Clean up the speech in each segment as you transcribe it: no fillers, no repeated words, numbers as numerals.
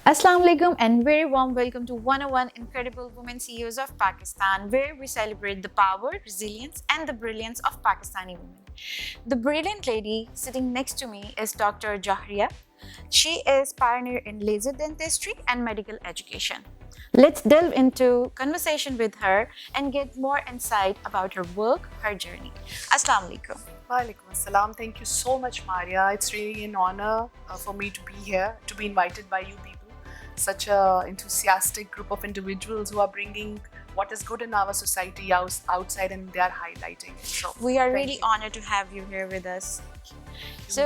Assalamu alaikum and very warm welcome to 101 Incredible Women CEOs of Pakistan, where we celebrate the power, resilience, and the brilliance of Pakistani women. The brilliant lady sitting next to me is Dr. Jahriya. She is pioneer in laser dentistry and medical education. Let's delve into conversation with her and get more insight about her work, her journey. Assalamu alaikum. Walaikum assalam. Thank you so much, Maria. It's really an honor for me to be here, to be invited by you people. Such an enthusiastic group of individuals who are bringing what is good in our society outside and they are highlighting it. So, We are thank really you. honored to have you here with us. So,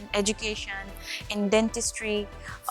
in education, in dentistry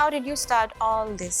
How did you start all this?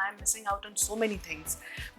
I am missing out on so many things.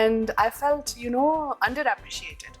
and I felt, you know, underappreciated.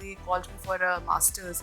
They called me for a masters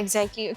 Exactly.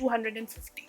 250.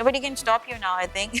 nobody can stop you now, I think.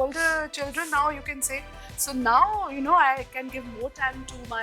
older children now, you can say. So now, you know, I can give more time to my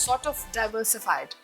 sort of diversified.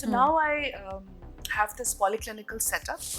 So now I have this polyclinical setup.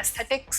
aesthetics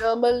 dermal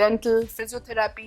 dental, physiotherapy,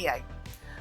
AI.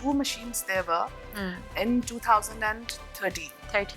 2 machines there were in 2030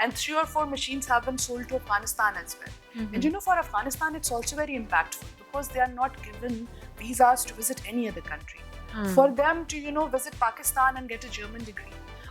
and 3 or 4 machines have been sold to Afghanistan as well. And you know, for Afghanistan it's also very impactful because they are not given visas to visit any other country. For them to, you know, visit Pakistan and get a German degree.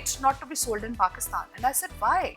it's not to be sold in Pakistan. And I said, why?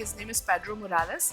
his name is Pedro Morales,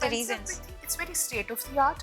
the reasons? It's very state of the art.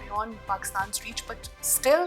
beyond Pakistan's reach, but still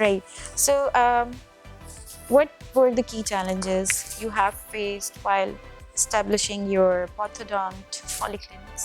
Right. So, what were the key challenges you have faced while establishing your orthodont polyclinics?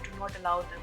I do not allow them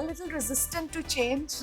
a little resistant to change.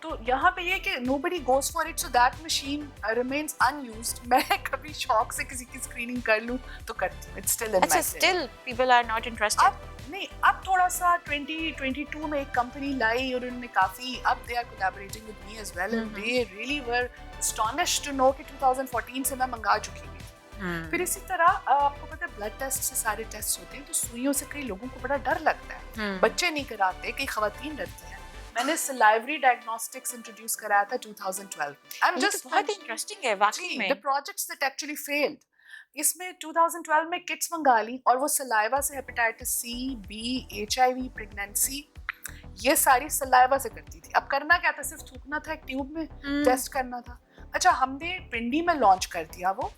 تو یہاں پہ یہ کہ nobody goes for it, so that machine remains unused. میں کبھی شوق سے کسی کی اسکریننگ کر لوں تو کرتی ہوں. It's still in my اچھا head. still people are not interested. اب نہیں, اب تھوڑا سا 2022 میں ایک کمپنی لائی اور انہوں نے کافی, اب they are collaborating with me as well, and they really were astonished to know کہ 2014 سے میں منگا چکی ہوئی. پھر اسی طرح آپ کو پتہ ہے بلڈ ٹیسٹ سے سارے ٹیسٹ ہوتے ہیں, تو سوئیوں سے کئی لوگوں کو بڑا ڈر لگتا ہے, بچے نہیں کراتے, کئی خواتین ڈرتی ہیں. میں نے سلائیوری ڈائگنوسٹکس انٹروڈیوس کرایا تھا 2012. I'm just بہت انٹرسٹنگ ہے واقعی میں. the projects that actually failed. اس میں 2012 میں کٹس منگا لی, اور وہ سلائیوا سے hepatitis C, B, HIV, pregnancy, یہ ساری سلائیوا سے کرتی تھی. اب کرنا کیا تھا, صرف تھوکنا تھا ایک ٹیوب میں, ٹیسٹ کرنا تھا. اچھا, ہم نے پنڈی میں لانچ کر دیا وہ,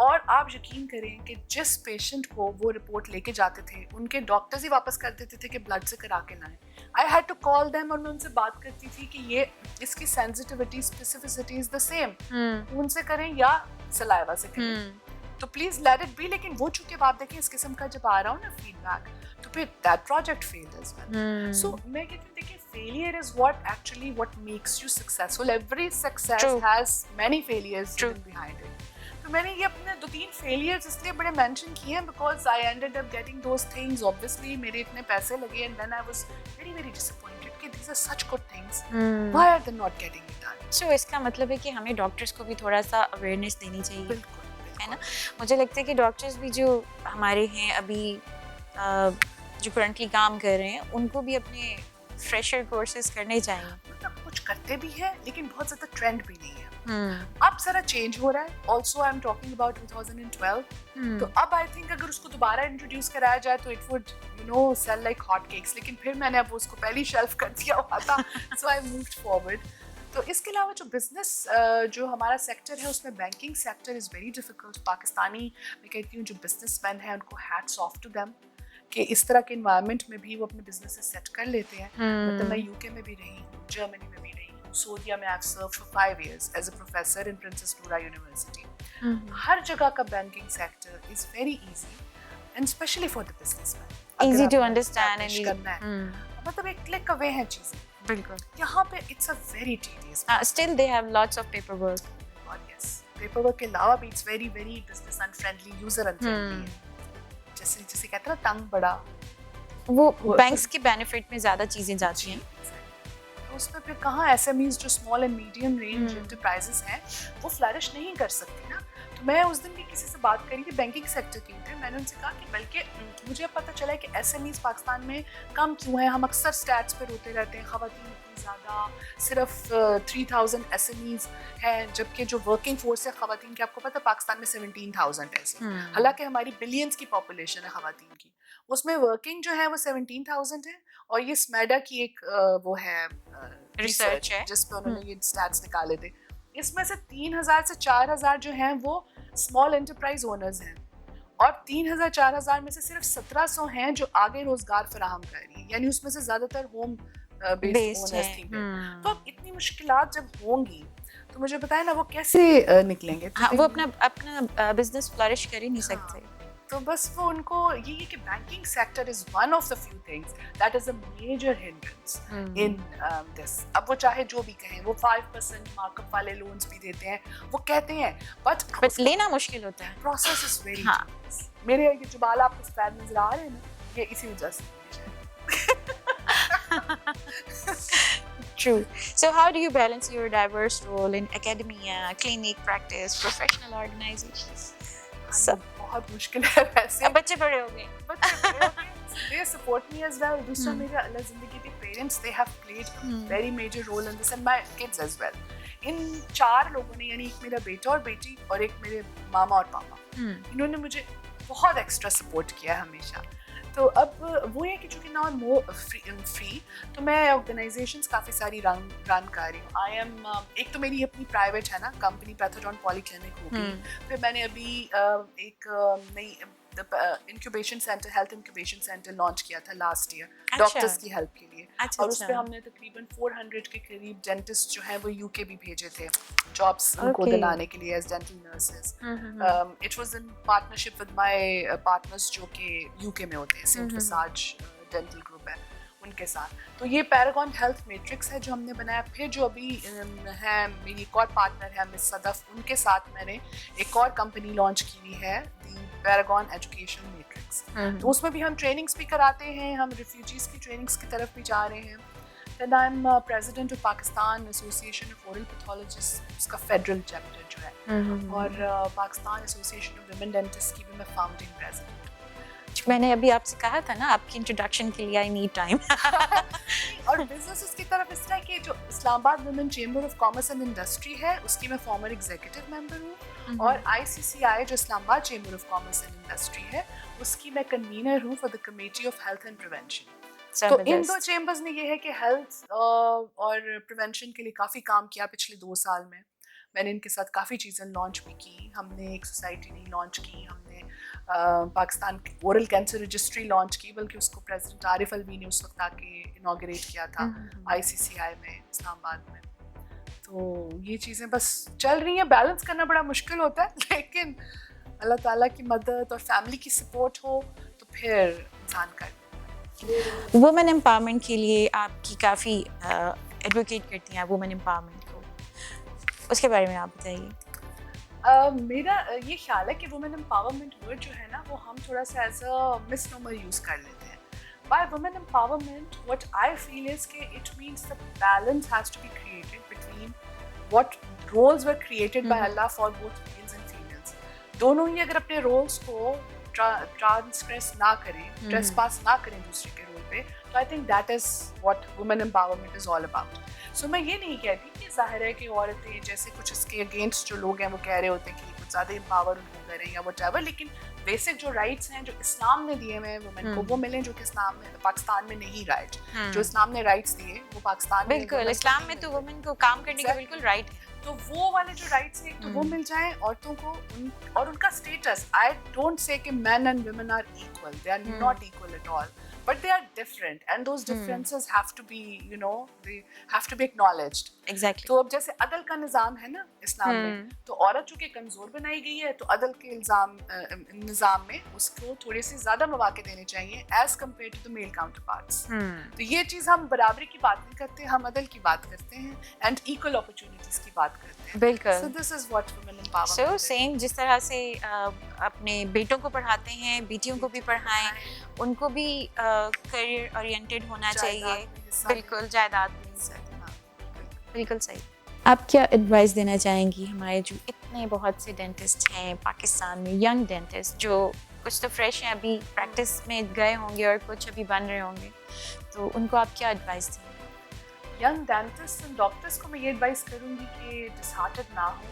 اور آپ یقین کریں کہ جس پیشنٹ کو وہ رپورٹ لے کے جاتے تھے ان کے ڈاکٹرز ہی واپس کر دیتے تھے کہ بلڈ سے کرا کے لائیں. I had to call them, اور میں ان سے بات کرتی تھی کہ یہ اس کی sensitivity specificity is the same, خون سے کریں یا سلائیوا سے کریں, تو پلیز لیٹ اٹ بی. لیکن وہ چونکہ آپ دیکھیں اس قسم کا جب آ رہا ہوں نا فیڈ بیک, تو پھر that project field as well. So میں کہتی ہوں دیکھیں, failure is what makes you successful. Every success has many failures behind it. تو میں نے یہ اپنے 2-3 failures اس لیے بڑے mention کیے ہیں because I ended up getting those things. Obviously میرے اتنے پیسے لگے, and then I was very very disappointed کہ these are such good things. Why are they not getting it done? So اس کا مطلب ہے کہ ہمیں ڈاکٹرس کو بھی تھوڑا سا اویئرنیس دینی چاہیے, بالکل ہے نا. مجھے لگتا ہے کہ ڈاکٹرس بھی جو ہمارے ہیں ابھی جو کرنٹلی کام کر رہے ہیں, ان کو بھی اپنے فریشر کورسز کرنے چاہیے. مطلب کچھ کرتے بھی ہیں لیکن بہت زیادہ ٹرینڈ بھی نہیں ہے. اب ذرا چینج ہو رہا ہے. Also I am talking about 2012. تو اب آئی تھنک اگر اس کو دوبارہ انٹروڈیوس کرایا جائے تو it would sell like hot cakes. لیکن پھر میں نے اب اس کو پہلی شیلف کر دیا ہوا تھا, سو آئی مووڈ فارورڈ. تو اس کے علاوہ جو بزنس جو ہمارا سیکٹر ہے اس میں banking sector is very difficult. Pakistani میں کہتی ہوں جو بزنس مین ہیں ان کو ہیٹس آف ٹو دیم کہ اس طرح کے انوائرمنٹ میں بھی وہ اپنے بزنس سیٹ کر لیتے ہیں. مطلب میں UK میں بھی رہی ہوں, جرمنی میں بھی رہی ہوں, سعودیہ میں I serve for 5 years as a professor in Princess Noura University. ہر جگہ کا banking sector is very easy and especially for the businessman, easy to understand کرنا ہے. مطلب ایک کلک اوے ہیں چیزیں. بالکل. یہاں پہ it's a very tedious, still they have lots of paper work. Yes, paper work کے علاوہ بھی it's very very business unfriendly, user unfriendly ہے. جیسے کہتے ہیں نا ٹنگ بڑا, وہ بینکس کے بینیفٹ میں زیادہ چیزیں جاتی ہیں. تو اس میں پھر کہاں ایس ایم ایز جو small and medium range enterprises ہیں وہ فلرش نہیں کر سکتی نا. تو میں اس دن بھی کسی سے بات کری تھی بینکنگ سیکٹر کے اوپر, میں نے ان سے کہا کہ بلکہ مجھے پتہ چلا ہے کہ ایس ایم ایز پاکستان میں کم کیوں ہیں. ہم اکثر اسٹیٹس پہ روتے رہتے ہیں خواتین اتنی زیادہ, صرف 3000 ایس ایم ایز ہیں, جبکہ جو ورکنگ فورس ہے خواتین کی آپ کو پتہ ہے پاکستان میں 17,000 ہے. حالانکہ ہماری بلینس کی پاپولیشن ہے خواتین کی, اس میں ورکنگ جو ہے وہ 17,000 ہے. اور یہ سمیڈا کی ایک وہ ہے ریسرچ ہے جس پہ انہوں نے یہ اسٹیٹس نکالے تھے. اس میں سے 3,000 سے 4,000 جو ہیں وہ اسمال انٹرپرائز اونرز ہیں, اور 3,000-4,000 میں سے صرف 1,700 ہیں جو آگے روزگار فراہم کر رہی ہیں, یعنی اس میں سے زیادہ تر ہوم بیسڈ اونرز تھیں. تو اب اتنی مشکلات جب ہوں گی تو مجھے بتائیں نا وہ کیسے نکلیں گے. وہ اپنا بزنس فلرش کر ہی نہیں سکتے. تو بس وہ ان کو یہ کہ banking sector is one of the few things that is a major hindrance in this. اب وہ چاہے جو بھی کہیں, وہ 5% مارک اپ والے لونز بھی دیتے ہیں, وہ کہتے ہیں, بٹ لینا مشکل ہوتا ہے. Process is very. میرے یہ جو بال آپ کو سفید نظر آ رہے ہیں نا, یہ اسی وجہ سے. True. So how do you balance your diverse role in academia, clinic practice, professional organizations? سب بہت مشکل ہے ویسے. بچے بڑے ہو گئے, they support me as well. دوسرا میرے اللہ زندگی کے parents, they have played a very major role in this, and my kids as well. ان 4 لوگوں نے, یعنی ایک میرا بیٹا اور بیٹی اور ایک میرے ماما اور پاپا, انہوں نے مجھے بہت ایکسٹرا سپورٹ کیا ہے ہمیشہ. تو اب وہ ہے کہ چونکہ نا مور فری, تو میں آرگنائزیشنس کافی ساری رن کر رہی ہوں. آئی ایم ایک تو میری اپنی پرائیویٹ ہے نا کمپنی پیتھوڈون پولی کلینک ہوگی. پھر میں نے ابھی ایک نئی incubation centre, health incubation centre launch کیا تھا لاسٹ ایئر ڈاکٹرس کی ہیلپ کے لیے. اور اس پہ ہم نے تقریباً 400 کے قریب ڈینٹسٹ جو ہیں وہ UK بھی بھیجے تھے جابس ان کو دلانے کے لیے as dental nurses. It was in partnership with my partners جو کہ UK میں ہوتے ہیں, سینٹ وساج ڈینٹل گروپ ہے, ان کے ساتھ. تو یہ پیراگون ہیلتھ میٹرکس ہے جو ہم نے بنایا. پھر جو ابھی ہے میری ایک اور پارٹنر ہے مس صدف, ان کے ساتھ میں نے ایک اور کمپنی لانچ کی ہوئی ہے دی پیراگون ایجوکیشن میٹرکس. تو اس میں بھی ہم ٹریننگس بھی کراتے ہیں, ہم ریفیوجیز کی ٹریننگس کی طرف بھی جا رہے ہیں. Then I'm president of Pakistan Association of Oral Pathologists, اس کا فیڈرل چیپٹر جو ہے, اور Pakistan association of women dentist کی بھی میں فاؤنڈنگ پریزیڈنٹ. میں نے ابھی آپ سے کہا تھا نا آپ کی انٹروڈکشن کے لیے آئی نیڈ ٹائم. اور بزنس کی طرف اس طرح کہ جو اسلام آباد women chamber of commerce and industry ہے اس کی میں فارمر ایگزیکٹو ممبر ہوں, اور ICCI جو اسلام آباد chamber of commerce and industry ہے اس کی میں کنوینر ہوں for the committee of health and prevention. تو ان دو چیمبرز نے یہ ہے کہ ہیلتھ اور پریونشن کے لیے کافی کام کیا پچھلے 2 سال میں. میں نے ان کے ساتھ کافی چیزیں لانچ بھی کی. ہم نے ایک سوسائٹی نہیں لانچ کی, ہم نے Pakistan oral cancer registry launch کی, بلکہ اس کو پریزیڈنٹ عارف الوی نے اس وقت آ کے انوگریٹ کیا تھا ICCI میں اسلام آباد میں. تو یہ چیزیں بس چل رہی ہیں. بیلنس کرنا بڑا مشکل ہوتا ہے, لیکن اللہ تعالیٰ کی مدد اور فیملی کی سپورٹ ہو تو پھر انسان کر. وومن امپاورمنٹ کے لیے آپ کی کافی ایڈوکیٹ کرتی ہیں وومن امپاورمنٹ کو, اس کے بارے میں آپ بتائیے. میرا یہ خیال ہے کہ وومن امپاورمنٹ ورڈ جو ہے نا وہ ہم تھوڑا سا ایز اے مس نومر یوز کر لیتے ہیں. By women empowerment what I feel is کہ it means the balance has to be created between what roles were created by Allah for both males and females. دونوں ہی اگر اپنے rules کو transgress نہ کریں, ٹریس پاس نہ کریں دوسرے کے رول پہ, تو I think that is what women empowerment is all about. So میں یہ نہیں کہتی کہ ظاہر ہے کہ عورتیں جیسے کچھ اس کے اگینسٹ جو لوگ ہیں وہ کہہ رہے ہوتے ہیں کہ کچھ زیادہ امپاور ان کو کریں یا وٹ ایور, لیکن بیسک جو رائٹس ہیں جو اسلام نے دیے ہوئے ہیں وومن کو وہ ملیں, جو کہ اسلام میں پاکستان میں نہیں رائٹ. جو اسلام نے رائٹس دیے وہ پاکستان میں بالکل اسلام میں تو وومن کو کام کرنے کا بالکل رائٹ ہے. تو وہ والے جو رائٹس ہیں تو وہ مل جائیں عورتوں کو, اور ان کا اسٹیٹس. آئی ڈونٹ سے کہ men and women are equal, they are not equal at all, but they are different and those differences have to be, you know, they have to be acknowledged. Exactly. تو اب جیسے عدل کا نظام ہے نا اسلام میں, تو عورت چونکہ کمزور بنائی گئی ہے تو عدل کے نظام میں اس کو تھوڑے سے زیادہ مواقع دینے چاہیے as compare to the male counterparts. تو یہ چیز ہم برابری کی بات نہیں کرتے, ہم عدل کی بات کرتے ہیں اینڈ ایکول اپرچونیٹیز کی بات کرتے ہیں. بالکل. So this is what women empowerment So is. same جس طرح سے اپنے بیٹوں کو پڑھاتے ہیں, بیٹیوں کو بھی پڑھائیں, ان کو بھی کریئر اورینٹیڈ ہونا چاہیے. بالکل جائیداد میں. بالکل صحیح. آپ کیا ایڈوائس دینا چاہیں گی ہمارے جو اتنے بہت سے ڈینٹسٹ ہیں پاکستان میں, ینگ ڈینٹسٹ جو کچھ تو فریش ہیں ابھی پریکٹس میں گئے ہوں گے اور کچھ ابھی بن رہے ہوں گے, تو ان کو آپ کیا ایڈوائس دیں گے؟ ینگ ڈینٹسٹ اینڈ ڈاکٹرس کو میں یہ ایڈوائس کروں گی کہ ڈس ہارٹڈ نہ ہو.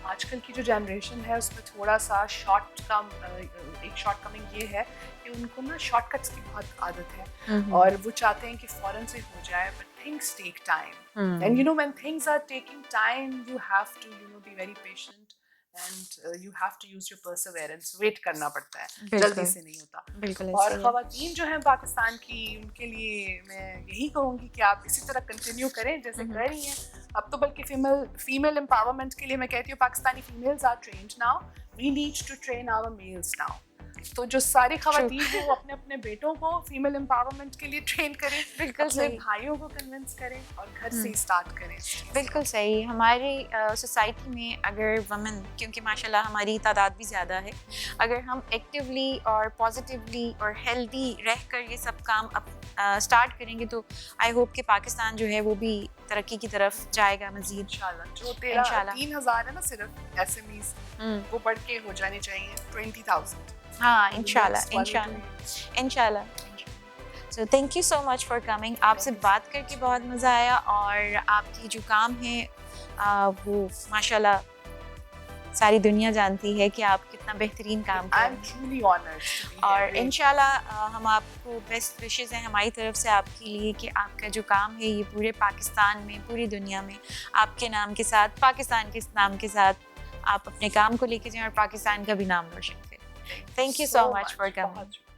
آج کل کی جو جنریشن ہے اس میں تھوڑا سا ایک شارٹ کمنگ یہ ہے کہ ان کو نا شارٹ کٹس کی بہت عادت ہے, اور وہ چاہتے ہیں کہ فوراً سے ہو جائے, but things take time. And you know when things are taking time you have to be very patient and you have to use your perseverance. Wait کرنا پڑتا ہے, جلدی سے نہیں ہوتا. بالکل. اور خواتین جو ہیں پاکستان کی, ان کے لیے میں یہی کہوں گی کہ آپ اسی طرح کنٹینیو کریں جیسے کر رہی ہیں. اب تو بلکہ فیمیل امپاورمنٹ کے لیے میں کہتی ہوں Pakistani families are trained now, we need to train our males now. تو جو ساری خواتین ہیں وہ اپنے اپنے بیٹوں کو فیمیل امپاورمنٹ کے لیے ٹرین کریں, بالکل صحیح, بھائیوں کو کنونس کریں اور گھر سے ہی اسٹارٹ کریں. بالکل صحیح. ہماری سوسائٹی میں اگر وومن, کیونکہ ماشاء اللہ ہماری تعداد بھی زیادہ ہے, اگر ہم ایکٹیولی اور پازیٹیولی اور ہیلدی رہ کر یہ سب کام اسٹارٹ کریں گے تو آئی ہوپ کہ پاکستان جو ہے وہ بھی ترقی کی طرف جائے گا مزید. انشاءاللہ. جو 3,000 ہے نا صرف SMEs, وہ بڑھ کے ہو جانے چاہیے 20,000. ہاں انشاءاللہ. So thank you so much for coming. آپ سے بات کر کے بہت مزہ آیا, اور آپ کی جو کام ہے وہ ماشاء اللہ ساری دنیا جانتی ہے کہ آپ کتنا بہترین کام کر رہے ہیں, اور انشاءاللہ ہم آپ کو بیسٹ وشز ہیں ہماری طرف سے آپ کے لیے کہ آپ کا جو کام ہے یہ پورے پاکستان میں, پوری دنیا میں آپ کے نام کے ساتھ, پاکستان کے نام کے ساتھ آپ اپنے کام کو لے کے جائیں اور پاکستان کا بھی نام روشن کریں. Thank you so much for coming.